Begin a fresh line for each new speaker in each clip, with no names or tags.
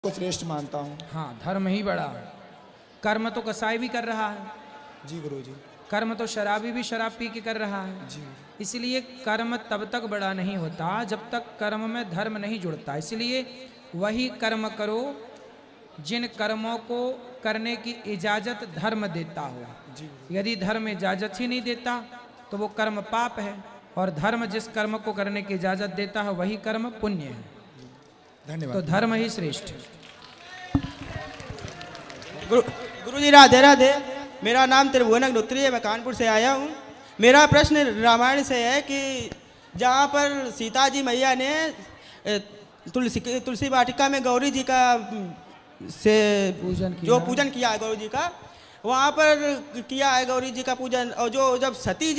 को श्रेष्ठ मानता हूँ।
हाँ, धर्म ही बड़ा है। कर्म तो कसाई भी कर रहा है,
जी गुरु जी।
कर्म तो शराबी भी शराब पी के कर रहा है।
जी
इसलिए कर्म तब तक बड़ा नहीं होता जब तक कर्म में धर्म नहीं जुड़ता। इसलिए वही कर्म करो जिन कर्मों को करने की इजाजत धर्म देता हो।
जी
यदि धर्म इजाजत ही नहीं देता तो वो कर्म पाप है, और धर्म जिस कर्म को करने की इजाजत देता है वही कर्म पुण्य है।
धन्यवाद।
तो धर्म ही श्रेष्ठ है।
गुरु जी राधे राधे। मेरा नाम त्रिभुवन अग्निहोत्री है, मैं कानपुर से आया हूँ। मेरा प्रश्न रामायण से है कि जहाँ पर सीता जी मैया ने तुलसी वाटिका में गौरी जी का से
पूजन किया,
जो पूजन किया है गौरी जी का, वहाँ पर किया है गौरी जी का पूजन। और जो जब सती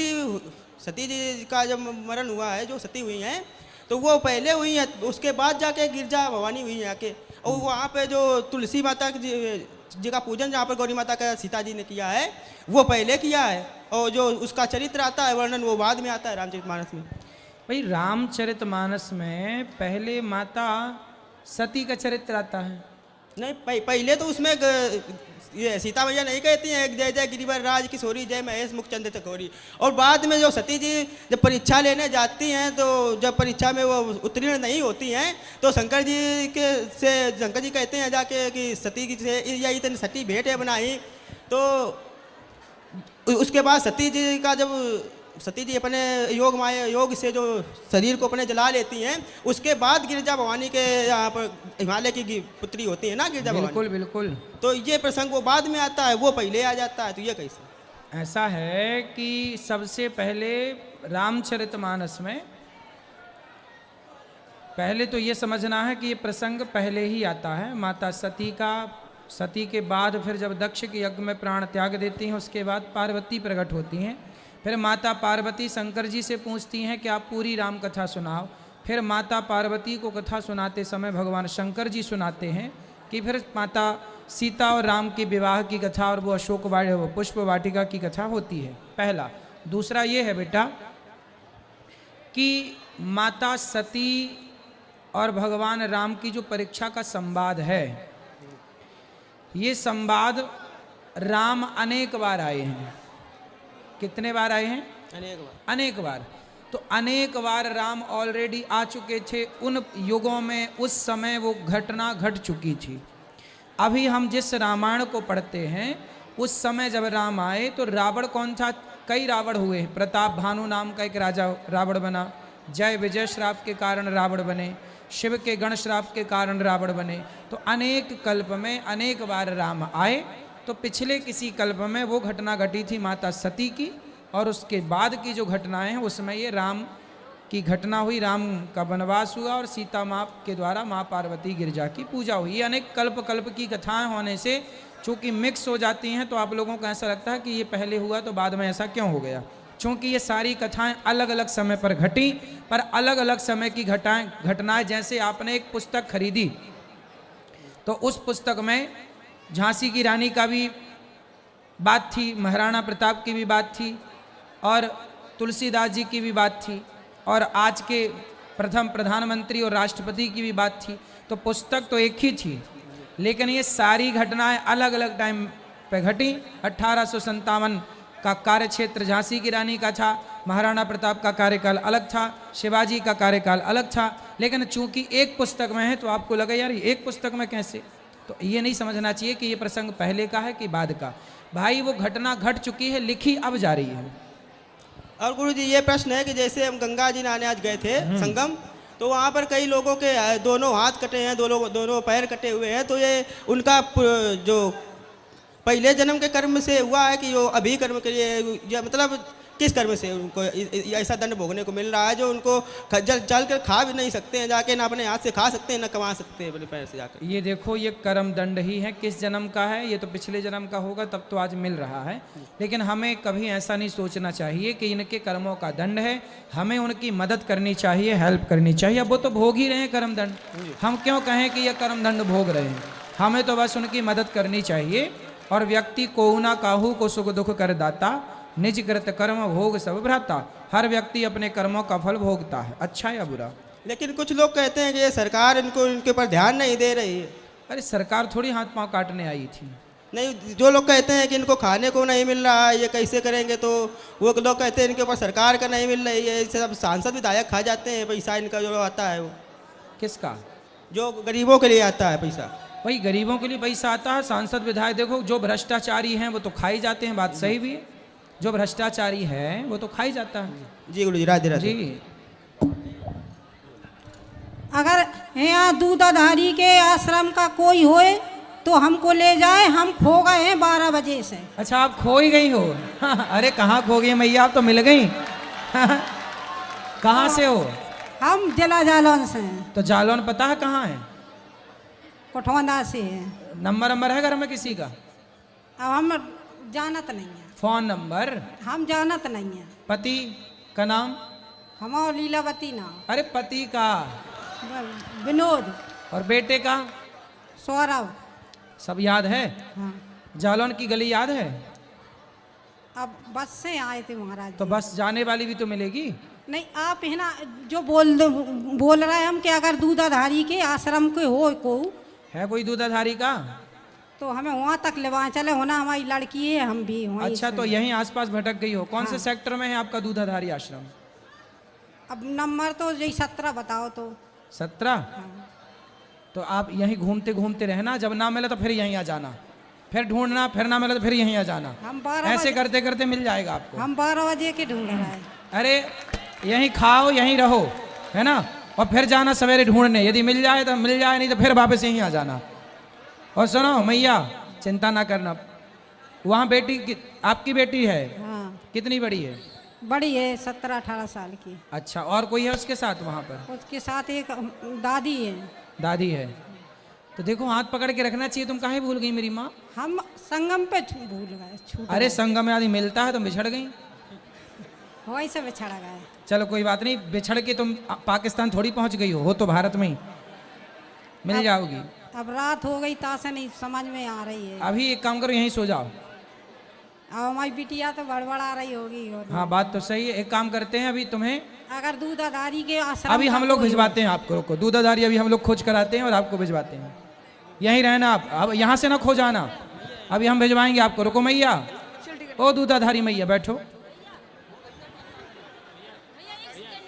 जी का जब मरण हुआ है, जो सती हुई हैं, तो वो पहले हुई है, उसके बाद जाके गिरजा भवानी हुई है आके। और वहाँ पे जो तुलसी माता जी का पूजन जहाँ पर गौरी माता का सीता जी ने किया है वो पहले किया है, और जो उसका चरित्र आता है वर्णन वो बाद में आता है रामचरितमानस में।
भाई रामचरितमानस में पहले माता सती का चरित्र आता है।
नहीं, पहले तो उसमें ये सीता मैया नहीं कहती हैं जय जय गिरिवर राज किशोरी जय महेश मुखचंद चकोरी। और बाद में जो सती जी जब परीक्षा लेने जाती हैं, तो जब परीक्षा में वो उत्तीर्ण नहीं होती हैं, तो शंकर जी कहते हैं जाके कि सती जी से यही तन सती भेंट है बनाई। तो उसके बाद सती जी का जब सती जी अपने योग से जो शरीर को अपने जला लेती हैं, उसके बाद गिरिजा भवानी के यहाँ पर हिमालय की पुत्री होती है ना गिरिजा भवानी।
बिल्कुल बिल्कुल।
तो ये प्रसंग वो बाद में आता है, वो पहले आ जाता है, तो ये कैसे?
ऐसा है कि सबसे पहले रामचरितमानस में पहले तो ये समझना है कि ये प्रसंग पहले ही आता है माता सती का। सती के बाद फिर जब दक्ष के यज्ञ में प्राण त्याग देती हैं, उसके बाद पार्वती प्रकट होती हैं। फिर माता पार्वती शंकर जी से पूछती हैं कि आप पूरी राम कथा सुनाओ। फिर माता पार्वती को कथा सुनाते समय भगवान शंकर जी सुनाते हैं कि फिर माता सीता और राम के विवाह की कथा और वो पुष्प वाटिका की कथा होती है, पहला। दूसरा ये है बेटा कि माता सती और भगवान राम की जो परीक्षा का संवाद है, ये संवाद राम अनेक बार आए हैं। कितने बार आए हैं? अनेक बार। तो अनेक बार राम ऑलरेडी आ चुके थे उन युगों में, उस समय वो घटना घट चुकी थी। अभी हम जिस रामायण को पढ़ते हैं, उस समय जब राम आए तो रावण कौन था? कई रावण हुए। प्रताप भानु नाम का एक राजा रावण बना, जय विजय श्राप के कारण रावण बने, शिव के गण श्राप के कारण रावण बने। तो अनेक कल्प में अनेक बार राम आए। तो पिछले किसी कल्प में वो घटना घटी थी माता सती की, और उसके बाद की जो घटनाएं हैं उसमें ये राम की घटना हुई। राम का वनवास हुआ और सीता माँ के द्वारा माँ पार्वती गिरजा की पूजा हुई। ये अनेक कल्प की कथाएं होने से चूँकि मिक्स हो जाती हैं, तो आप लोगों को ऐसा लगता है कि ये पहले हुआ तो बाद में ऐसा क्यों हो गया। चूँकि ये सारी कथाएं अलग अलग समय पर घटी, पर अलग अलग समय की घटनाएं। जैसे आपने एक पुस्तक खरीदी, तो उस पुस्तक में झांसी की रानी का भी बात थी, महाराणा प्रताप की भी बात थी, और तुलसीदास जी की भी बात थी, और आज के प्रथम प्रधानमंत्री और राष्ट्रपति की भी बात थी। तो पुस्तक तो एक ही थी, लेकिन ये सारी घटनाएं अलग अलग टाइम पे घटी। 1857 का कार्यक्षेत्र झांसी की रानी का था, महाराणा प्रताप का कार्यकाल अलग था, शिवाजी का कार्यकाल अलग था। लेकिन चूंकि एक पुस्तक में है तो आपको लगा यार एक पुस्तक में कैसे, तो ये नहीं समझना चाहिए कि ये प्रसंग पहले का है कि बाद का। भाई वो घटना घट चुकी है, लिखी अब जा रही है।
और गुरु जी ये प्रश्न है कि जैसे हम गंगा जी नहाने आज गए थे संगम, तो वहाँ पर कई लोगों के दोनों हाथ कटे हैं, दोनों पैर कटे हुए हैं। तो ये उनका जो पहले जन्म के कर्म से हुआ है कि वो अभी कर्म के लिए, या मतलब किस कर्म से उनको ऐसा दंड भोगने को मिल रहा है जो उनको चल कर खा भी नहीं सकते हैं जाके, ना अपने हाथ से खा सकते हैं ना कमा सकते हैं अपने पैर से जाकर।
ये देखो ये कर्म दंड ही है। किस जन्म का है? ये तो पिछले जन्म का होगा, तब तो आज मिल रहा है। लेकिन हमें कभी ऐसा नहीं सोचना चाहिए कि इनके कर्मों का दंड है, हमें उनकी मदद करनी चाहिए, हेल्प करनी चाहिए। अब वो तो भोग ही रहे हैं कर्म दंड, हम क्यों कहें कि ये कर्म दंड भोग रहे हैं? हमें तो बस उनकी मदद करनी चाहिए। और व्यक्ति को ना काहू को सुख दुख कर दाता, निज कृत कर्म भोग सब भ्राता। हर व्यक्ति अपने कर्मों का फल भोगता है, अच्छा या बुरा।
लेकिन कुछ लोग कहते हैं कि ये सरकार इनके ऊपर ध्यान नहीं दे रही है।
अरे सरकार थोड़ी हाथ पांव काटने आई थी।
नहीं, जो लोग कहते हैं कि इनको खाने को नहीं मिल रहा है, ये कैसे करेंगे, तो वो लोग कहते हैं इनके ऊपर सरकार का नहीं मिल रही है, इससे सब सांसद विधायक खा जाते हैं पैसा इनका जो आता है वो।
किसका?
जो गरीबों के लिए आता है पैसा।
भाई गरीबों के लिए पैसा आता है, सांसद विधायक देखो जो भ्रष्टाचारी हैं वो तो खाई जाते हैं, बात सही भी है, जो भ्रष्टाचारी है वो तो खाई जाता है।
जी गुरु जी, राधे राधे।
जी
अगर यहाँ दूधाधारी के आश्रम का कोई होए तो हमको ले जाए, हम खो गए हैं 12 बजे से।
अच्छा, आप खो ही गई हो? अरे कहाँ खो गई मैया, आप तो मिल गई। कहाँ से हो?
हम जिला जालौन से हैं।
तो जालौन पता है कहाँ है?
कोठवाना से है।
नंबर है घर में किसी का?
अब हम जानत नहीं है।
Phone number?
हम जानत नहीं है।
पति का नाम?
हमारा लीलावती नाम।
अरे पति का?
विनोद।
और बेटे का?
सौरभ।
सब याद है?
हाँ।
जालौन की गली याद है?
अब बस से आए थे महाराज।
तो बस जाने वाली भी तो मिलेगी।
नहीं, आप है ना जो बोल रहे हैं हम कि अगर दूधाधारी के आश्रम के हो को
है कोई दूधाधारी का?
तो हमें वहाँ तक ले चले, होना हमारी लड़की है, हम भी वहीं
अच्छा,
से।
तो यहीं आसपास भटक गई हो? कौन से
हाँ।
सेक्टर में है आपका दूधाधारी आश्रम?
अब नंबर तो यही 17 बताओ तो।
17?
हाँ।
तो आप यहीं घूमते घूमते रहना, जब ना मिले तो फिर यहीं आ जाना, फिर ढूंढना, फिर ना मिले तो फिर यहीं आ जाना।
हम 12
ऐसे
बजे
करते करते मिल जाएगा आपको।
हम 12 बजे के ढूंढ रहे हैं।
अरे यहीं खाओ, यहीं रहो, है ना, और फिर जाना सवेरे ढूंढने, यदि मिल जाए तो मिल जाए, नहीं तो फिर वापस यहीं आ जाना। और सुनो मैया, चिंता ना करना, वहाँ बेटी आपकी बेटी है?
हाँ।
कितनी बड़ी है?
बड़ी है, 17-18 साल की।
अच्छा, और कोई है उसके साथ वहाँ पर?
उसके साथ एक दादी है।
दादी है? तो देखो हाथ पकड़ के रखना चाहिए। तुम काहे भूल गई मेरी माँ?
हम संगम पे भूल गए, छूट
अरे
गए।
संगम में आदमी मिलता है, तुम बिछड़ गई।
वहीं से बिछड़ गए।
चलो कोई बात नहीं, बिछड़ के तुम पाकिस्तान थोड़ी पहुंच गई हो तो भारत में ही मिल जाओगी।
अब रात हो गई, तासे नहीं समझ में आ रही है।
अभी एक काम करो, यहीं सो जाओ।
अब हमारी बिटिया तो बड़बड़ा रही होगी। और
हाँ, बात तो सही है। एक काम करते हैं, अभी तुम्हें
अगर दूधाधारी के आश्रम
अभी हम
का
लोग
कोई-
भिजवाते हैं आपको। रुको, दूधाधारी अभी हम लोग खोज कराते हैं और आपको भिजवाते हैं। यहीं रहना आप, अब यहाँ से ना खो जाना, अभी हम भिजवाएंगे आपको। रुको मैया, ओ दूधाधारी मैया बैठो।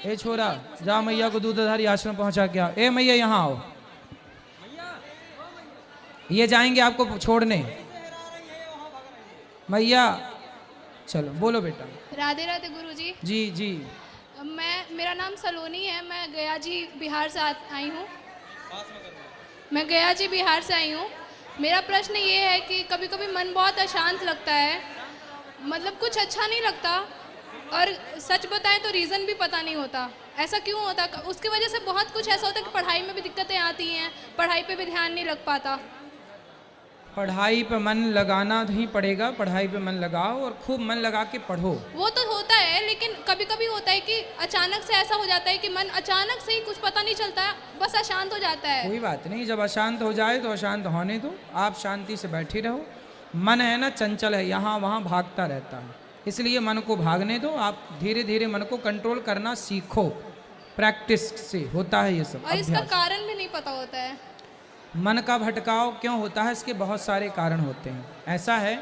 ए छोरा, जा मैया को दूधाधारी आश्रम पहुंचा के आओ। ए मैया यहाँ आओ, ये जाएंगे आपको छोड़ने। मैया चलो, बोलो बेटा।
राधे राधे गुरुजी।
जी जी।
मेरा नाम सलोनी है, मैं गया जी बिहार से आई हूँ। मैं गया जी बिहार से आई हूँ। मेरा प्रश्न ये है कि कभी कभी मन बहुत अशांत लगता है, मतलब कुछ अच्छा नहीं लगता, और सच बताएं तो रीज़न भी पता नहीं होता ऐसा क्यों होता। उसकी वजह से बहुत कुछ ऐसा होता है कि पढ़ाई में भी दिक्कतें आती हैं, पढ़ाई पे भी ध्यान नहीं लग पाता।
पढ़ाई पे मन लगाना ही पड़ेगा, पढ़ाई पे मन लगाओ और खूब मन लगा के पढ़ो।
वो तो होता है, लेकिन कभी कभी होता है कि अचानक से ऐसा हो जाता है कि मन अचानक से ही कुछ पता नहीं चलता, बस अशांत हो जाता है।
कोई बात नहीं, जब अशांत हो जाए तो अशांत होने दो, आप शांति से बैठी रहो। मन है ना चंचल है, यहाँ वहाँ भागता रहता है, इसलिए मन को भागने दो। आप धीरे धीरे मन को कंट्रोल करना सीखो, प्रैक्टिस से होता है ये सब।
और इसका
अभ्यास।
कारण भी नहीं पता होता है।
मन का भटकाव क्यों होता है, इसके बहुत सारे कारण होते हैं। ऐसा है,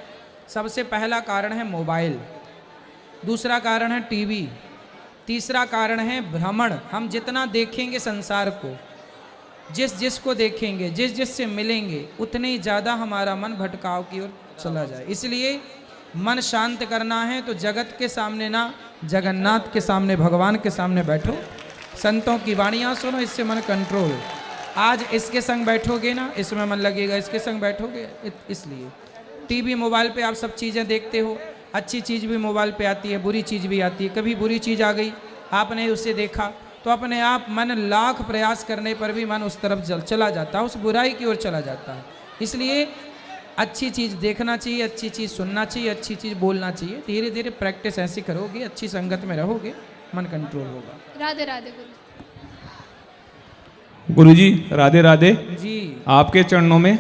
सबसे पहला कारण है मोबाइल, दूसरा कारण है टीवी, तीसरा कारण है भ्रमण। हम जितना देखेंगे संसार को, जिस को देखेंगे, जिस से मिलेंगे, उतने ही ज़्यादा हमारा मन भटकाव की ओर चला जाए। इसलिए मन शांत करना है तो जगत के सामने ना, जगन्नाथ के सामने, भगवान के सामने बैठो, संतों की वाणियाँ सुनो, इससे मन कंट्रोल। आज इसके संग बैठोगे ना, इसमें मन लगेगा, इसके संग बैठोगे। इसलिए टीवी मोबाइल पे आप सब चीज़ें देखते हो, अच्छी चीज़ भी मोबाइल पे आती है, बुरी चीज़ भी आती है। कभी बुरी चीज़ आ गई, आपने उसे देखा, तो अपने आप मन लाख प्रयास करने पर भी मन उस तरफ चला जाता है, उस बुराई की ओर चला जाता है। इसलिए अच्छी चीज़ देखना चाहिए, अच्छी चीज़ सुनना चाहिए, अच्छी चीज़ बोलना चाहिए। धीरे धीरे प्रैक्टिस ऐसी करोगे, अच्छी संगत में रहोगे, मन कंट्रोल होगा।
राधे राधे गुरु।
गुरुजी राधे राधे
जी,
आपके चरणों में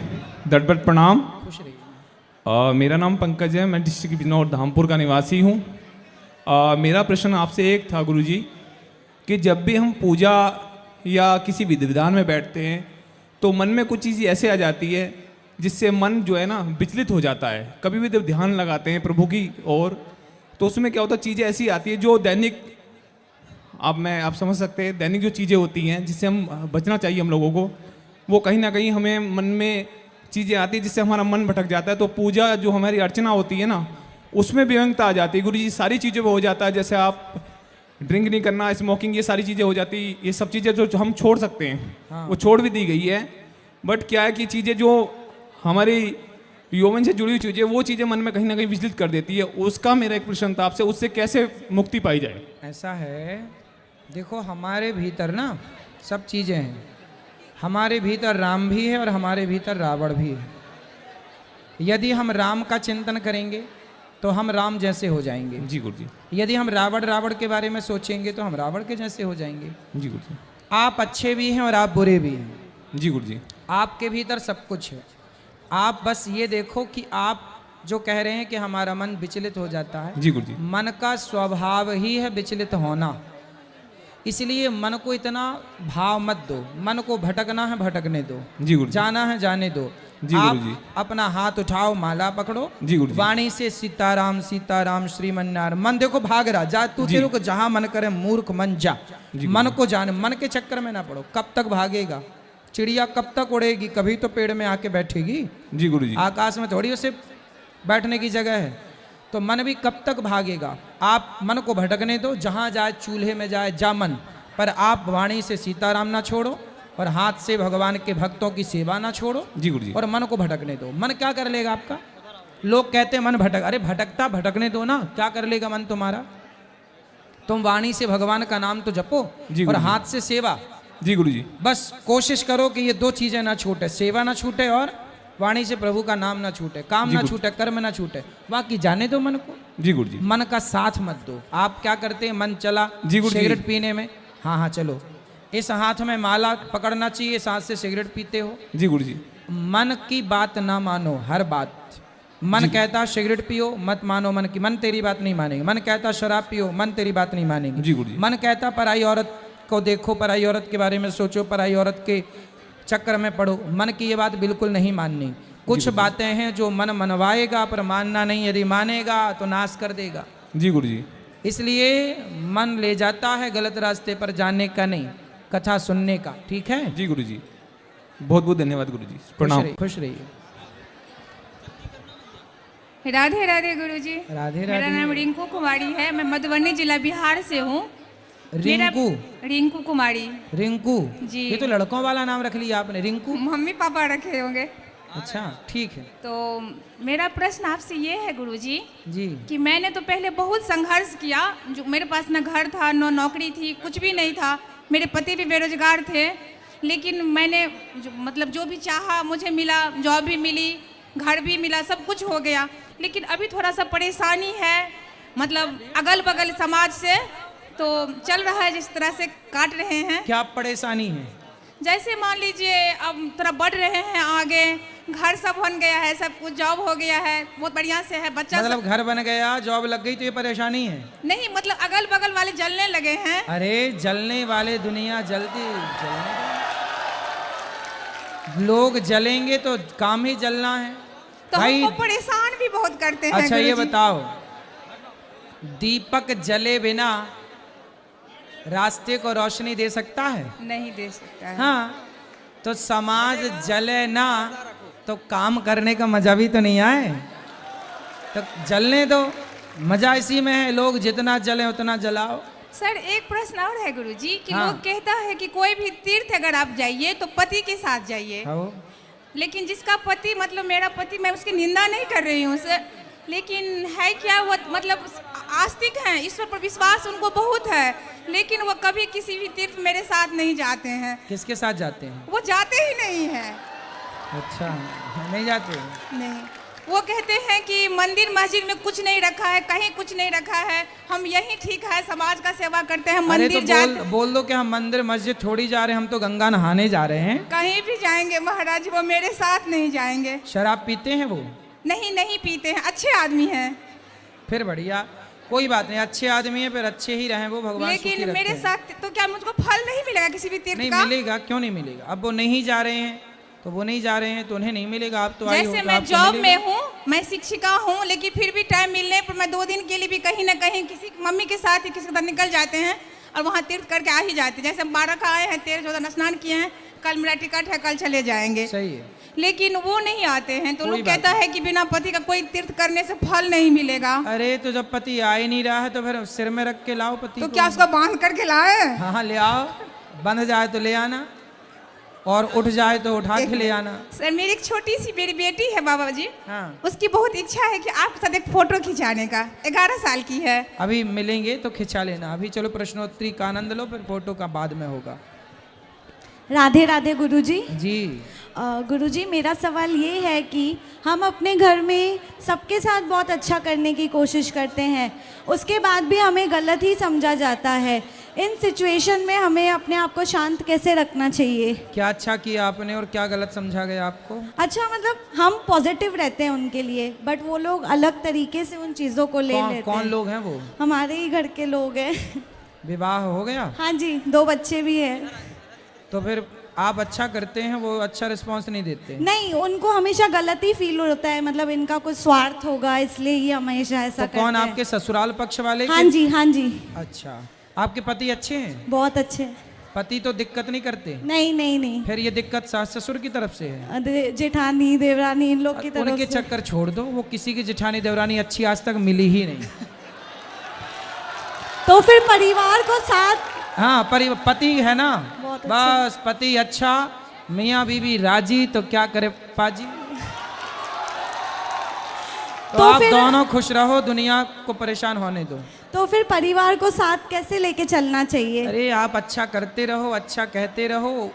दंडवत प्रणाम।
खुश रहिए।
मेरा नाम पंकज है, मैं डिस्ट्रिक्ट बिजनौर धामपुर का निवासी हूँ। मेरा प्रश्न आपसे एक था गुरुजी कि जब भी हम पूजा या किसी विधि विधान में बैठते हैं तो मन में कुछ चीज़ ऐसे आ जाती है जिससे मन जो है ना विचलित हो जाता है। कभी भी जब ध्यान लगाते हैं प्रभु की ओर तो उसमें क्या होता है, चीज़ें ऐसी आती है जो दैनिक, आप समझ सकते हैं, दैनिक जो चीज़ें होती हैं जिससे हम बचना चाहिए हम लोगों को, वो कहीं ना कहीं हमें मन में चीज़ें आती है जिससे हमारा मन भटक जाता है। तो पूजा जो हमारी अर्चना होती है ना, उसमें विभंगता आ जाती है। गुरु जी सारी चीज़ों में हो जाता है, जैसे आप ड्रिंक नहीं करना, स्मोकिंग, ये सारी चीज़ें हो जाती, ये सब चीज़ें जो हम छोड़ सकते हैं
हाँ।
वो छोड़ भी दी गई है। बट क्या है कि चीज़ें जो हमारी यौवन से जुड़ी हुई चीज़ें, वो चीज़ें मन में कहीं ना कहीं विचलित कर देती है। उसका मेरा एक प्रश्न था आपसे, उससे कैसे मुक्ति पाई जाए?
ऐसा है, देखो हमारे भीतर ना सब चीज़ें हैं। हमारे भीतर राम भी है और हमारे भीतर रावण भी है। यदि हम राम का चिंतन करेंगे तो हम राम जैसे हो जाएंगे।
जी गुरु जी।
यदि हम रावण के बारे में सोचेंगे तो हम रावण के जैसे हो जाएंगे।
जी गुरु जी।
आप अच्छे भी हैं और आप बुरे भी हैं।
जी गुरु जी।
आपके भीतर सब कुछ है। आप बस ये देखो कि आप जो कह रहे हैं कि हमारा मन विचलित हो जाता है,
जी गुरु जी।
मन का स्वभाव ही है विचलित होना। इसलिए मन को इतना भाव मत दो, मन को भटकना है भटकने दो,
जी गुरु जी।
जाना है जाने दो।
जी
आप
गुरु जी।
अपना हाथ उठाओ, माला पकड़ो,
जी गुरु जी।
वाणी से सीताराम सीताराम श्रीमन्नारायण। मन देखो भाग रहा, जा तू
जी।
तेरे को जहां मन करे मूर्ख मन जा।
जी
मन
गुरु
को जाने, मन के चक्कर में ना पड़ो। कब तक भागेगा? चिड़िया कब तक उड़ेगी? कभी तो पेड़ में आके बैठेगी।
जी गुरु जी।
आकाश में थोड़ी उसे बैठने की जगह है। तो मन भी कब तक भागेगा? आप मन को भटकने दो, जहां जाए चूल्हे में जाए जा मन, पर आप वाणी से सीताराम ना छोड़ो और हाथ से भगवान के भक्तों की सेवा ना छोड़ो।
जी गुरु जी।
और मन को भटकने दो। मन क्या कर लेगा आपका? लोग कहते हैं मन भटक, अरे भटकता भटकने दो ना, क्या कर लेगा मन तुम्हारा? तुम वाणी से भगवान का नाम तो जपो
जी
और
गुरु जी।
हाथ से सेवा।
जी गुरु जी।
बस कोशिश करो कि ये दो चीजें ना छूटे, सेवा ना छूटे और वाणी से प्रभु का नाम ना छूटे, काम
जी
ना
गुरु।
छूटे, कर्म ना छूटे। बाकी जाने दो मन को,
जी गुरु जी।
मन का साथ मत दो। आप क्या करते हैं? मन चला
जी गुरु जी।
सिगरेट पीने में, हाँ हाँ चलो, इस हाथ में माला पकड़ना चाहिए, इस हाथ से सिगरेट पीते हो।
जी गुरु जी।
मन की बात ना मानो, हर बात। मन कहता सिगरेट पियो, मत मानो मन की, मन तेरी बात नहीं मानेंगे। मन कहता शराब पियो, मन तेरी बात नहीं मानेंगे।
जी गुरु जी।
मन कहता पराई औरत को देखो, पराई औरत के बारे में सोचो, पराई औरत के चक्कर में पड़ो, मन की ये बात बिल्कुल नहीं माननी। कुछ बातें हैं जो मन मनवाएगा पर मानना नहीं, यदि मानेगा तो नाश कर देगा।
जी गुरु जी।
इसलिए मन ले जाता है गलत रास्ते पर, जाने का नहीं, कथा सुनने का। ठीक है?
जी गुरु जी। बहुत बहुत धन्यवाद गुरु जी। प्रणाम।
खुश रहिए।
राधे राधे गुरुजी।
राधे
मेरा
राधे।
नाम रिंकू कुमारी है, मैं मधुबनी जिला बिहार से हूँ।
रिंकू?
रिंकू कुमारी।
रिंकू
जी।
ये तो लड़कों वाला नाम रख लिया आपने, रिंकू।
मम्मी पापा रखे होंगे।
अच्छा ठीक है।
तो मेरा प्रश्न आपसे ये है गुरुजी
जी।
कि मैंने तो पहले बहुत संघर्ष किया। जो मेरे पास न घर था, न नौकरी थी, कुछ भी नहीं था। मेरे पति भी बेरोजगार थे, लेकिन मैंने जो भी चाहा मुझे मिला, जॉब भी मिली, घर भी मिला, सब कुछ हो गया। लेकिन अभी थोड़ा सा परेशानी है, अगल बगल समाज से तो चल रहा है, जिस तरह से काट रहे हैं।
क्या परेशानी है?
जैसे मान लीजिए अब थोड़ा बढ़ रहे हैं आगे, घर सब बन गया है, सब कुछ जॉब हो गया है, बहुत बढ़िया से है, बच्चा
घर बन गया, जॉब लग गई तो ये परेशानी है?
नहीं, अगल बगल वाले जलने लगे हैं।
अरे जलने वाले दुनिया जलती, लोग जलेंगे तो काम ही जलना है
तो
भाई।
हमको परेशान भी बहुत करते हैं।
अच्छा ये
गुरुजी।
बताओ, दीपक जले बिना रास्ते को रोशनी दे सकता है?
नहीं दे सकता है।
हाँ, तो समाज जले ना तो काम करने का मजा भी तो नहीं आए। तो जलने दो, मजा इसी में है, लोग जितना जले उतना जलाओ।
सर एक प्रश्न और है गुरुजी कि
हाँ।
लोग कहता है कि कोई भी तीर्थ अगर आप जाइए तो पति के साथ जाइए।
हाँ।
लेकिन जिसका पति मेरा पति, मैं उसकी निंदा नहीं कर रही हूँ सर, लेकिन है क्या वो आस्तिक हैं, ईश्वर पर विश्वास उनको बहुत है, लेकिन वो कभी किसी भी तीर्थ मेरे साथ नहीं जाते हैं।
किसके साथ जाते हैं?
वो जाते ही नहीं हैं।
अच्छा नहीं जाते?
नहीं, वो कहते हैं कि मंदिर मस्जिद में कुछ नहीं रखा है, कहीं कुछ नहीं रखा है, हम यही ठीक है, समाज का सेवा करते हैं, मंदिर
तो बोल दो कि हम मंदिर मस्जिद थोड़ी जा रहे हैं, हम तो गंगा नहाने जा रहे हैं।
कहीं भी जाएंगे महाराज, वो मेरे साथ नहीं जाएंगे।
शराब पीते हैं वो?
नहीं पीते हैं, अच्छे आदमी हैं।
फिर बढ़िया, कोई बात नहीं, अच्छे आदमी है, फिर अच्छे ही रहे वो, भगवान सुखी
लेकिन
रखे
मेरे
हैं।
साथ तो क्या मुझको फल नहीं मिलेगा किसी भी तीर्थ
नहीं
का?
मिलेगा, क्यों नहीं मिलेगा? अब वो नहीं जा रहे हैं तो वो नहीं जा रहे हैं तो उन्हें नहीं मिलेगा। आप तो आई हो
जैसे
तो
मैं
आपको
जॉब
मिलेगा।
में हूँ, मैं शिक्षिका हूँ, लेकिन फिर भी टाइम मिलने पर मैं 2 दिन के लिए भी कहीं ना कहीं किसी मम्मी के साथ या किसी के साथ निकल जाते हैं और वहाँ तीर्थ करके आ ही जाते हैं। जैसे हम 12 का आए हैं, 13-14 स्नान किए हैं, कल मेरा टिकट है, कल चले जाएंगे।
सही है।
लेकिन वो नहीं आते हैं तो
कोई
लोग
बात
कहता है कि बिना पति का कोई तीर्थ करने से फल नहीं मिलेगा।
अरे तो जब पति आ ही नहीं रहा है तो फिर सिर में रख के लाओ पति
तो
को।
क्या उसको बांध करके लाए?
हाँ हाँ ले आओ, बंध जाए तो ले आना और उठ जाए तो उठा के ले आना।
सर मेरी एक छोटी सी मेरी बेटी है बाबा जी,
हाँ
उसकी बहुत इच्छा है कि आपके साथ एक फोटो खिंचाने का। 11 साल की है।
अभी मिलेंगे तो खिंचा लेना। अभी चलो प्रश्नोत्तरी का आनंद लो, फिर फोटो का बाद में होगा।
राधे राधे गुरुजी।
जी
गुरुजी मेरा सवाल ये है कि हम अपने घर में सबके साथ बहुत अच्छा करने की कोशिश करते हैं, उसके बाद भी हमें गलत ही समझा जाता है। इन सिचुएशन में हमें अपने आप को शांत कैसे रखना चाहिए?
क्या अच्छा किया आपने और क्या गलत समझा गया आपको?
अच्छा मतलब हम पॉजिटिव रहते हैं उनके लिए, बट वो लोग अलग तरीके से उन चीज़ों को ले लेते हैं।
कौन लोग हैं वो?
हमारे ही घर के लोग हैं।
विवाह हो गया?
हाँ जी, 2 बच्चे भी हैं।
तो फिर आप अच्छा करते हैं, वो अच्छा रिस्पांस नहीं देते?
नहीं, उनको हमेशा गलत ही फील होता है, मतलब इनका कुछ स्वार्थ होगा इसलिए ही हमेशा ऐसा
तो कौन
करते हैं।
आपके ससुराल पक्ष वाले?
हाँ जी हाँ जी।
अच्छा, आपके पति अच्छे हैं?
बहुत अच्छे।
पति तो दिक्कत नहीं करते?
नहीं नहीं नहीं।
फिर ये दिक्कत सास ससुर की तरफ से है?
जेठानी देवरानी इन लोग की तरफ
उनके
से।
चक्कर छोड़ दो, वो किसी की जेठानी देवरानी अच्छी आज तक मिली ही नहीं।
तो फिर परिवार को साथ।
हाँ पति है ना,
बहुत
बस पति अच्छा, मियाँ बीवी राजी, तो क्या करे पाजी। तो आप दोनों खुश रहो, दुनिया को परेशान होने दो।
तो फिर परिवार को साथ कैसे लेके चलना चाहिए?
अरे आप अच्छा करते रहो, अच्छा कहते रहो,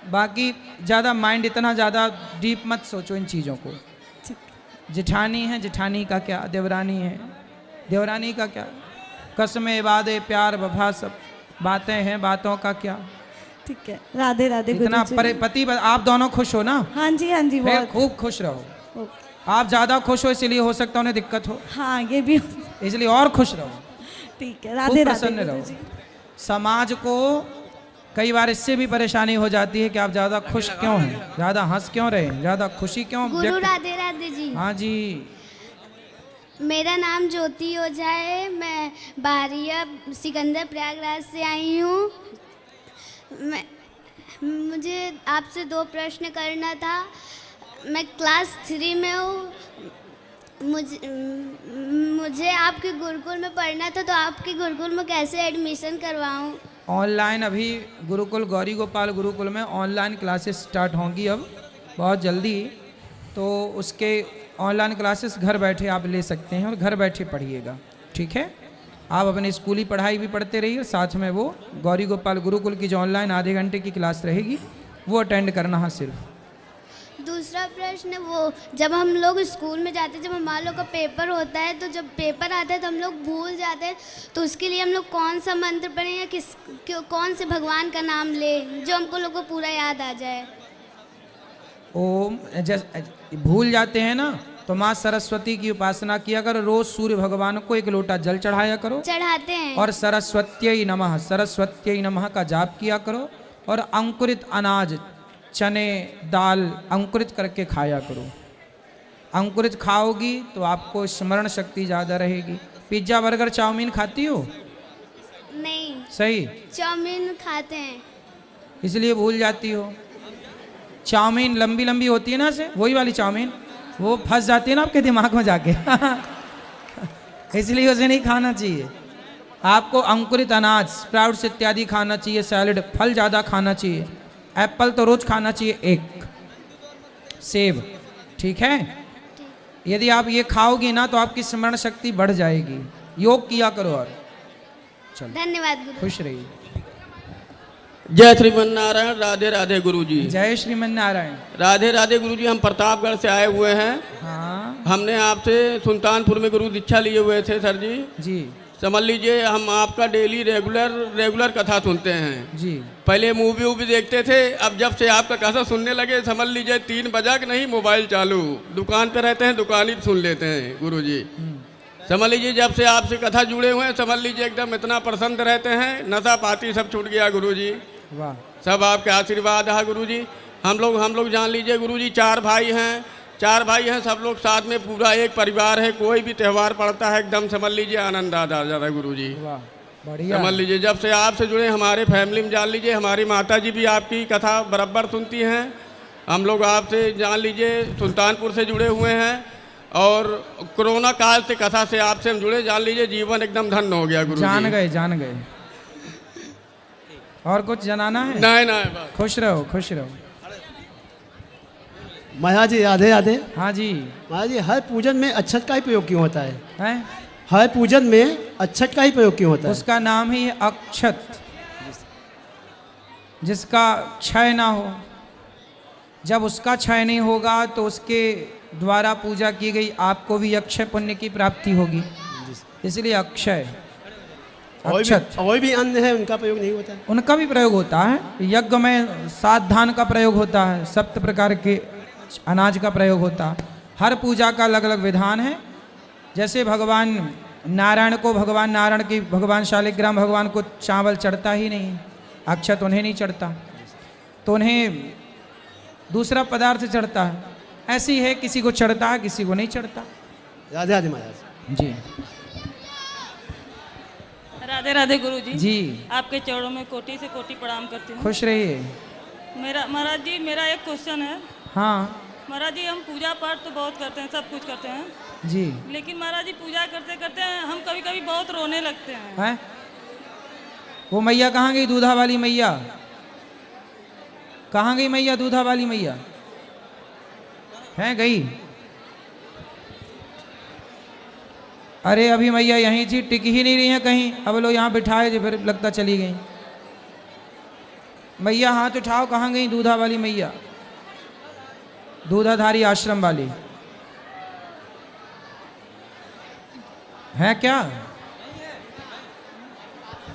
बाकी ज़्यादा माइंड इतना ज़्यादा डीप मत सोचो इन चीज़ों को। जेठानी है, जेठानी का क्या, देवरानी है, देवरानी का क्या, कसमें वादे प्यार वफा सब बातें हैं, बातों का क्या।
ठीक है, राधे राधे
इतना
गुरुजी।
पति आप दोनों खुश हो ना?
हाँ जी हाँ जी,
फिर
बहुत।
खूब खुश रहो।
ओके।
आप ज़्यादा खुश हो इसलिए हो सकता है उन्हें दिक्कत हो,
हाँ ये भी।
इसलिए और खुश रहो।
ठीक है,
खूब
राधे राधे
प्रसन्न रहो।
गुरुजी।
समाज को कई बार इससे भी परेशानी हो जाती है कि आप ज़्यादा खुश क्यों हैं, ज़्यादा हंस क्यों रहे, ज़्यादा खुशी क्यों
गुरु राधे राधे जी।
हाँ जी।
मेरा नाम ज्योति ओझा है, मैं बारिया सिकंदर प्रयागराज से आई हूँ। मुझे आपसे 2 प्रश्न करना था। मैं क्लास 3 में हूँ, मुझे आपके गुरुकुल में पढ़ना था, तो आपके गुरुकुल में कैसे एडमिशन करवाऊँ?
ऑनलाइन अभी गुरुकुल गौरी गोपाल गुरुकुल में ऑनलाइन क्लासेस स्टार्ट होंगी अब बहुत जल्दी, तो उसके ऑनलाइन क्लासेस घर बैठे आप ले सकते हैं और घर बैठे पढ़िएगा। ठीक है, आप अपनी स्कूली पढ़ाई भी पढ़ते रहिए, साथ में वो गौरी गोपाल गुरुकुल की जो ऑनलाइन आधे घंटे की क्लास रहेगी वो अटेंड करना है सिर्फ।
दूसरा प्रश्न, वो जब हम लोग स्कूल में जाते हैं, जब हमारे लोग का पेपर होता है, तो जब पेपर आता है तो हम लोग भूल जाते हैं, तो उसके लिए हम लोग कौन सा मंत्र पढ़ें या कौन से भगवान का नाम ले जो हमको लोग को पूरा याद आ जाए?
ओम, भूल जाते हैं ना, तो माँ सरस्वती की उपासना किया करो, रोज सूर्य भगवान को 1 लोटा जल चढ़ाया करो,
चढ़ाते हैं,
और सरस्वत्यै नमः, सरस्वत्यै नमः का जाप किया करो, और अंकुरित अनाज, चने, दाल अंकुरित करके खाया करो। अंकुरित खाओगी तो आपको स्मरण शक्ति ज़्यादा रहेगी। पिज्ज़ा बर्गर चाउमीन खाती हो?
नहीं।
सही,
चाउमीन खाते हैं,
इसलिए भूल जाती हो। चाउमीन लंबी लंबी होती है ना, से वही वाली चाउमीन, वो फंस जाती है ना आपके दिमाग में जाके इसलिए उसे नहीं खाना चाहिए। आपको अंकुरित अनाज, स्प्राउट्स इत्यादि खाना चाहिए, सैलड, फल ज़्यादा खाना चाहिए, एप्पल तो रोज खाना चाहिए 1, सेब। ठीक है, यदि आप ये खाओगी ना तो आपकी स्मरण शक्ति बढ़ जाएगी। योग किया करो। और चलो,
धन्यवाद गुरु।
खुश रहिए।
जय श्रीमन्नारायण। राधे राधे गुरुजी।
जय श्रीमन नारायण।
राधे राधे गुरुजी। हम प्रतापगढ़ से आए हुए हैं।
हाँ
हमने आपसे सुल्तानपुर में गुरु दीक्षा लिए हुए थे सर जी।
जी
समझ लीजिए हम आपका डेली रेगुलर कथा सुनते हैं
जी।
पहले मूवी वूवी देखते थे, अब जब से आपका कथा सुनने लगे समझ लीजिए 3 बजा के नहीं मोबाइल चालू, दुकान पे रहते हैं, दुकान ही सुन लेते हैं गुरुजी। समझ लीजिए जब से आपसे कथा जुड़े हुए हैं समझ लीजिए एकदम इतना प्रसन्न रहते हैं, नशा पाती सब छूट गया गुरुजी।
वाह।
सब आपके आशीर्वाद है गुरुजी। हम लोग जान लीजिए गुरुजी 4 भाई हैं, 4 भाई हैं, सब लोग साथ में पूरा एक परिवार है। कोई भी त्यौहार पड़ता है एकदम समझ लीजिए आनंद आ जाता है गुरुजी।
वाह बढ़िया।
समझ लीजिए जब से आपसे जुड़े हमारे फैमिली में जान लीजिए हमारी माता जी भी आपकी कथा बराबर सुनती हैं। हम लोग आपसे जान लीजिए सुल्तानपुर से जुड़े हुए हैं और कोरोना काल से कथा से आपसे हम जुड़े, जान लीजिए जीवन एकदम धन्य हो गया गुरुजी।
जान गए। और कुछ जनाना है?
नहीं बस।
खुश रहो।
महाराज जी राधे राधे।
हाँ जी
महाराज जी हर पूजन में अक्षत का ही प्रयोग क्यों होता है?
हैं?
हर पूजन में अक्षत का ही प्रयोग क्यों होता है?
उसका नाम ही है अक्षत, जिसका क्षय ना हो। जब उसका क्षय नहीं होगा तो उसके द्वारा पूजा की गई आपको भी अक्षय पुण्य की प्राप्ति होगी, इसलिए अक्षय अक्षत।
और भी अन्न है उनका प्रयोग नहीं होता है?
उनका भी प्रयोग होता है। यज्ञ में 7 धान का प्रयोग होता है, 7 प्रकार के अनाज का प्रयोग होता है। हर पूजा का अलग अलग विधान है। जैसे भगवान नारायण को भगवान शालिग्राम भगवान को चावल चढ़ता ही नहीं, अक्षत उन्हें नहीं चढ़ता, तो उन्हें दूसरा पदार्थ चढ़ता है। ऐसी है, किसी को चढ़ता है किसी को नहीं चढ़ता।
राधे राधे महाराज
जी।
राधे राधे गुरुजी।
जी
आपके चरणों में कोटि से कोटि प्रणाम करती हूँ।
खुश रहिए।
मेरा महाराज जी मेरा एक क्वेश्चन है।
हाँ
महाराज जी हम पूजा पाठ तो बहुत करते हैं, सब कुछ करते हैं
जी,
लेकिन महाराज जी पूजा करते करते हम कभी कभी बहुत रोने लगते हैं।
वो मैया कहाँ गई? दूधा वाली मैया कहाँ गई? मैया दूधा वाली मैया है गई? अरे अभी मैया यहीं थी, टिक ही नहीं रही है कहीं। अब लोग यहाँ बिठाए थे, फिर लगता चली गई। मैया हाथ उठाओ, कहाँ गई दूधा वाली मैया? दूधाधारी आश्रम वाली है क्या?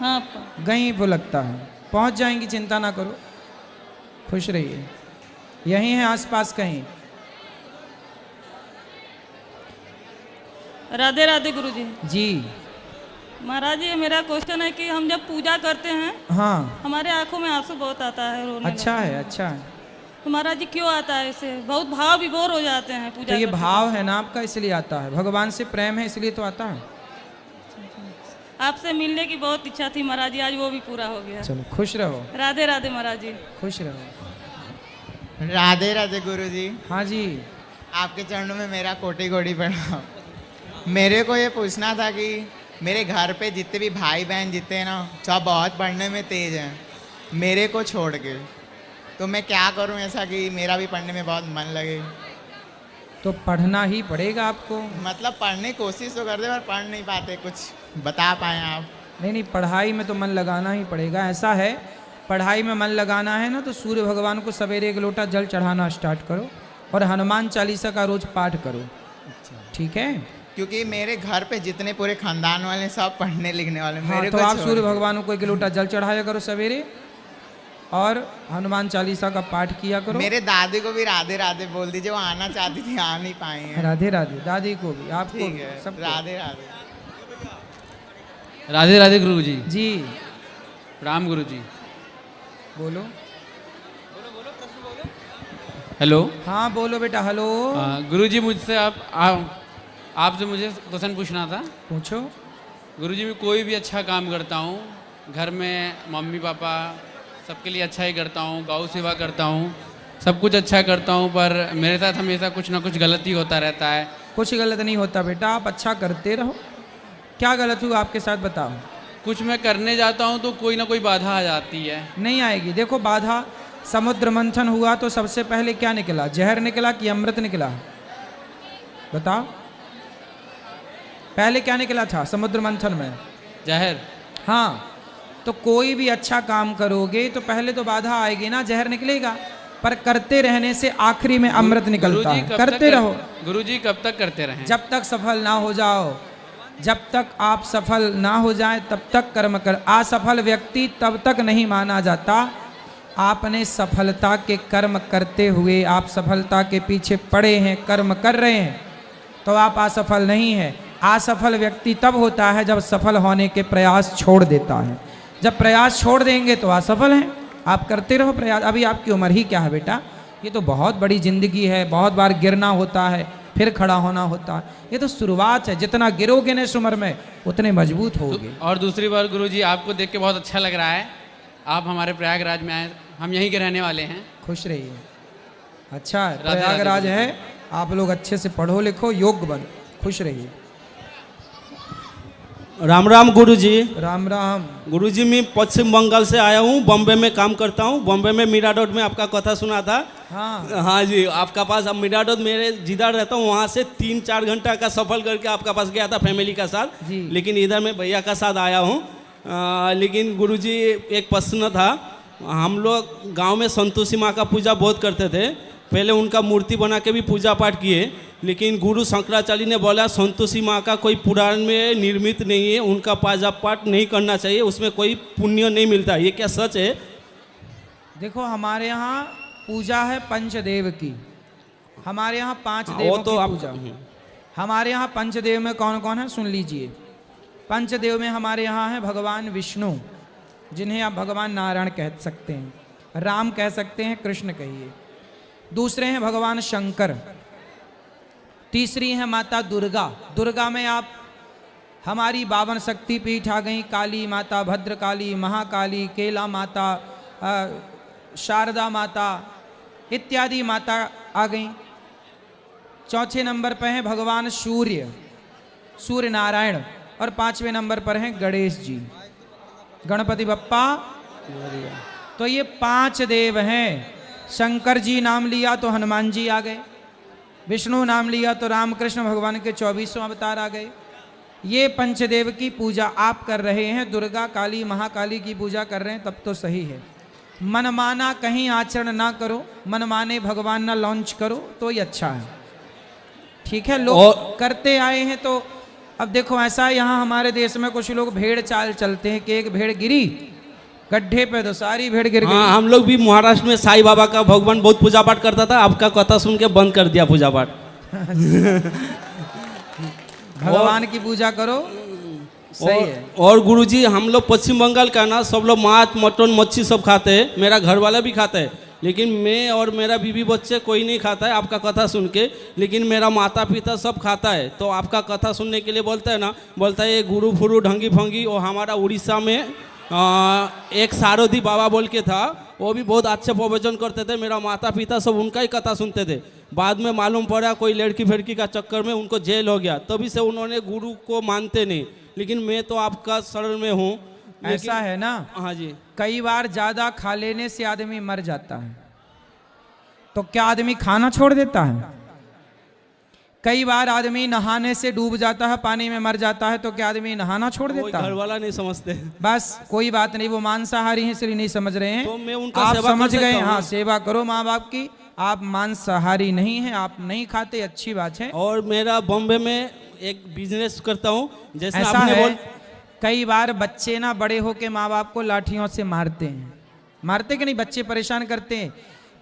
हाँ
गई वो लगता है, पहुंच जाएंगी, चिंता ना करो, खुश रहिए। यहीं है आसपास कहीं।
राधे राधे गुरुजी।
जी
महाराज जी मेरा क्वेश्चन है कि हम जब पूजा करते हैं
हाँ
हमारे आंखों में आंसू बहुत आता है, रोने
अच्छा
लगते
है
हैं।
अच्छा है।
तो महाराज जी क्यों आता है? इससे बहुत भाव विभोर हो जाते हैं पूजा
तो ये
करते
भाव है ना आपका, इसलिए आता है। भगवान से प्रेम है इसलिए तो आता है।
आपसे मिलने की बहुत इच्छा थी महाराज जी, आज वो भी पूरा हो गया।
चलो खुश रहो।
राधे राधे महाराज जी।
खुश रहो।
राधे राधे गुरुजी।
हाँ जी।
आपके चरणों में मेरा कोटि कोटि प्रणाम। मेरे को ये पूछना था कि मेरे घर पे जितने भी भाई बहन जितने हैं ना, सब बहुत पढ़ने में तेज हैं मेरे को छोड़ के, तो मैं क्या करूं ऐसा कि मेरा भी पढ़ने में बहुत मन लगे?
तो पढ़ना ही पड़ेगा आपको।
मतलब पढ़ने की कोशिश तो करते पर पढ़ नहीं पाते, कुछ बता पाए आप?
नहीं, पढ़ाई में तो मन लगाना ही पड़ेगा। ऐसा है, पढ़ाई में मन लगाना है ना तो सूर्य भगवान को सवेरे 1 लोटा जल चढ़ाना स्टार्ट करो और हनुमान चालीसा का रोज पाठ करो, ठीक है?
क्योंकि मेरे घर पे जितने पूरे खानदान वाले सब पढ़ने लिखने वाले।
हाँ,
मेरे
तो
को
आप
छोड़
सूर्य
के।
भगवान को 1 लोटा जल चढ़ाया करो सवेरे और हनुमान चालीसा का पाठ किया करो।
मेरे दादी को भी राधे राधे बोल दीजिए, वो आना चाहती थी, आ नहीं पाई हैं।
राधे राधे दादी को भी, आपको
ठीक
भी,
है,
सबको।
राधे राधे।
राधे राधे गुरुजी।
जी
प्रणाम गुरुजी।
बोलो।
हेलो।
हाँ बोलो बेटा। हेलो।
गुरुजी मुझसे आपसे मुझे क्वेश्चन पूछना था।
पूछो।
गुरुजी मैं कोई भी अच्छा काम करता हूँ, घर में मम्मी पापा सबके लिए अच्छा ही करता हूँ, गौ सेवा करता हूँ, सब कुछ अच्छा करता हूँ, पर मेरे साथ हमेशा कुछ ना कुछ गलती होता रहता है।
कुछ गलत नहीं होता बेटा, आप अच्छा करते रहो। क्या गलत हुआ आपके साथ बताओ?
कुछ मैं करने जाता हूँ तो कोई ना कोई बाधा आ जाती है।
नहीं आएगी। देखो बाधा, समुद्र मंथन हुआ तो सबसे पहले क्या निकला? जहर निकला कि अमृत निकला? बताओ। पहले क्या निकला था समुद्र मंथन में?
जहर।
हाँ, तो कोई भी अच्छा काम करोगे तो पहले तो बाधा आएगी ना, जहर निकलेगा, पर करते रहने से आखिरी में अमृत निकलता है। करते रहो।
गुरुजी कब तक करते रहें?
जब तक सफल ना हो जाओ, जब तक आप सफल ना हो जाए तब तक कर्म कर। असफल व्यक्ति तब तक नहीं माना जाता। आपने सफलता के कर्म करते हुए आप सफलता के पीछे पड़े हैं, कर्म कर रहे हैं, तो आप असफल नहीं हैं। असफल व्यक्ति तब होता है जब सफल होने के प्रयास छोड़ देता है। जब प्रयास छोड़ देंगे तो असफल हैं। आप करते रहो प्रयास। अभी आपकी उम्र ही क्या है बेटा? ये तो बहुत बड़ी जिंदगी है, बहुत बार गिरना होता है फिर खड़ा होना होता है। ये तो शुरुआत है, जितना गिरोगे न इस उम्र में उतने मजबूत होगे।
और दूसरी बात गुरुजी, आपको देख के बहुत अच्छा लग रहा है, आप हमारे प्रयागराज में आए, हम यहीं के रहने वाले हैं।
खुश रहिए। अच्छा है, प्रयागराज है, आप लोग अच्छे से पढ़ो लिखो, योग्य बनो, खुश रहिए।
राम राम गुरुजी।
राम राम
गुरुजी, मैं पश्चिम बंगाल से आया हूँ, बॉम्बे में काम करता हूँ। बॉम्बे में मीरा रोड में आपका कथा सुना था। हाँ जी, आपका पास। अब मीरा रोड मेरे जिधर रहता हूँ वहाँ से 3-4 घंटा का सफर करके आपका पास गया था फैमिली का साथ, लेकिन इधर मैं भैया का साथ आया हूँ। लेकिन गुरुजी एक प्रश्न था, हम लोग गांव में संतोषी माँ का पूजा बहुत करते थे, पहले उनका मूर्ति बना के भी पूजा पाठ किए, लेकिन गुरु शंकराचार्य ने बोला संतोषी माँ का कोई पुराण में निर्मित नहीं है, उनका पूजा पाठ नहीं करना चाहिए, उसमें कोई पुण्य नहीं मिलता। ये क्या सच है? देखो,
हमारे यहाँ पूजा है पंचदेव की, हमारे यहाँ 5 देवों की पूजा। हमारे यहाँ पंचदेव में कौन कौन है सुन लीजिए। पंचदेव में हमारे यहाँ है भगवान विष्णु, जिन्हें आप भगवान नारायण कह सकते हैं, राम कह सकते हैं, कृष्ण कहिए। दूसरे हैं भगवान शंकर। तीसरी है माता दुर्गा। दुर्गा में आप हमारी 52 शक्ति पीठ आ गई, काली माता, भद्रकाली, महाकाली, केला माता, शारदा माता इत्यादि माता आ गई। चौथे नंबर पर हैं भगवान सूर्य, सूर्य नारायण, और 5वें नंबर पर हैं गणेश जी, गणपति बप्पा। तो ये 5 देव हैं। शंकर जी नाम लिया तो हनुमान जी आ गए, विष्णु नाम लिया तो रामकृष्ण भगवान के 24वें अवतार आ गए। ये पंचदेव की पूजा आप कर रहे हैं, दुर्गा, काली, महाकाली की पूजा कर रहे हैं, तब तो सही है। मनमाना कहीं आचरण ना करो, मनमाने भगवान ना लॉन्च करो, तो ये अच्छा है। ठीक है, लोग करते आए हैं। तो अब देखो, ऐसा यहाँ हमारे देश में कुछ लोग भेड़ चाल चलते हैं कि एक भेड़ गिरी गड्ढे पे तो सारी भेड़ गिर गई।
हाँ, हम लोग भी महाराष्ट्र में साईं बाबा का भगवान बहुत पूजा पाठ करता था, आपका कथा सुन के बंद कर दिया पूजा पाठ।
भगवान की पूजा करो, सही है।
और गुरुजी, हम लोग पश्चिम बंगाल का ना, सब लोग मांस, मटन, मच्छी सब खाते हैं, मेरा घर वाला भी खाता है, लेकिन मैं और मेरा बीवी बच्चे कोई नहीं खाता है आपका कथा सुन के, लेकिन मेरा माता पिता सब खाता है। तो आपका कथा सुनने के लिए बोलता है ना, बोलता है ये गुरु फुरु ढंगी फंगी। और हमारा उड़ीसा में एक सारोधी बाबा बोल के था, वो भी बहुत अच्छे प्रवचन करते थे, मेरा माता पिता सब उनका ही कथा सुनते थे। बाद में मालूम पड़ा कोई लड़की फिड़की का चक्कर में उनको जेल हो गया, तभी से उन्होंने गुरु को मानते नहीं। लेकिन मैं तो आपका शरण में हूँ।
ऐसा है ना?
हाँ जी।
कई बार ज़्यादा खा लेने से आदमी मर जाता है, तो क्या आदमी खाना छोड़ देता है? कई बार आदमी नहाने से डूब जाता है, पानी में मर जाता है, तो क्या आदमी नहाना छोड़ देता है?
घर वाला नहीं समझते।
बस कोई बात नहीं, वो मांसाहारी हैं इसलिए नहीं समझ रहे हैं।
तो मैं उनका
आप
सेवा
समझ
कर
गए।
सकता हूँ।
हाँ, सेवा करो माँ बाप की। आप मांसाहारी नहीं हैं, आप नहीं खाते, अच्छी बात है।
और मेरा बॉम्बे में एक बिजनेस करता हूँ, जैसे
ऐसा
आपने
है, कई बार बच्चे ना बड़े होके माँ बाप को लाठियों से मारते हैं। मारते कि नहीं? बच्चे परेशान करते हैं।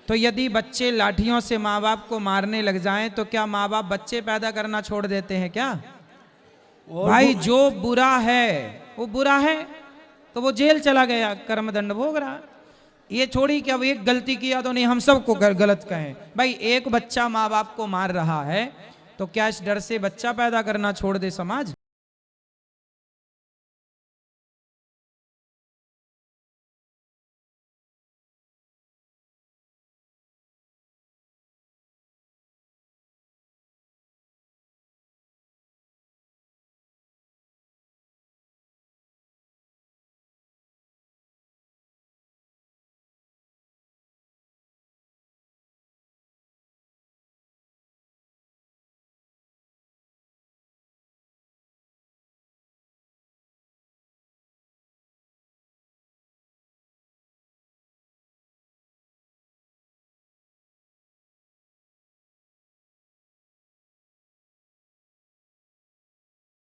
तो यदि बच्चे लाठियों से माँ बाप को मारने लग जाएं, तो क्या माँ बाप बच्चे पैदा करना छोड़ देते हैं क्या? भाई, जो बुरा है वो बुरा है, तो वो जेल चला गया, कर्मदंड भोग रहा। ये छोड़ी कि अब एक गलती किया तो नहीं हम सबको गलत कहें। भाई, एक बच्चा माँ बाप को मार रहा है, तो क्या इस डर से बच्चा पैदा करना छोड़ दे समाज?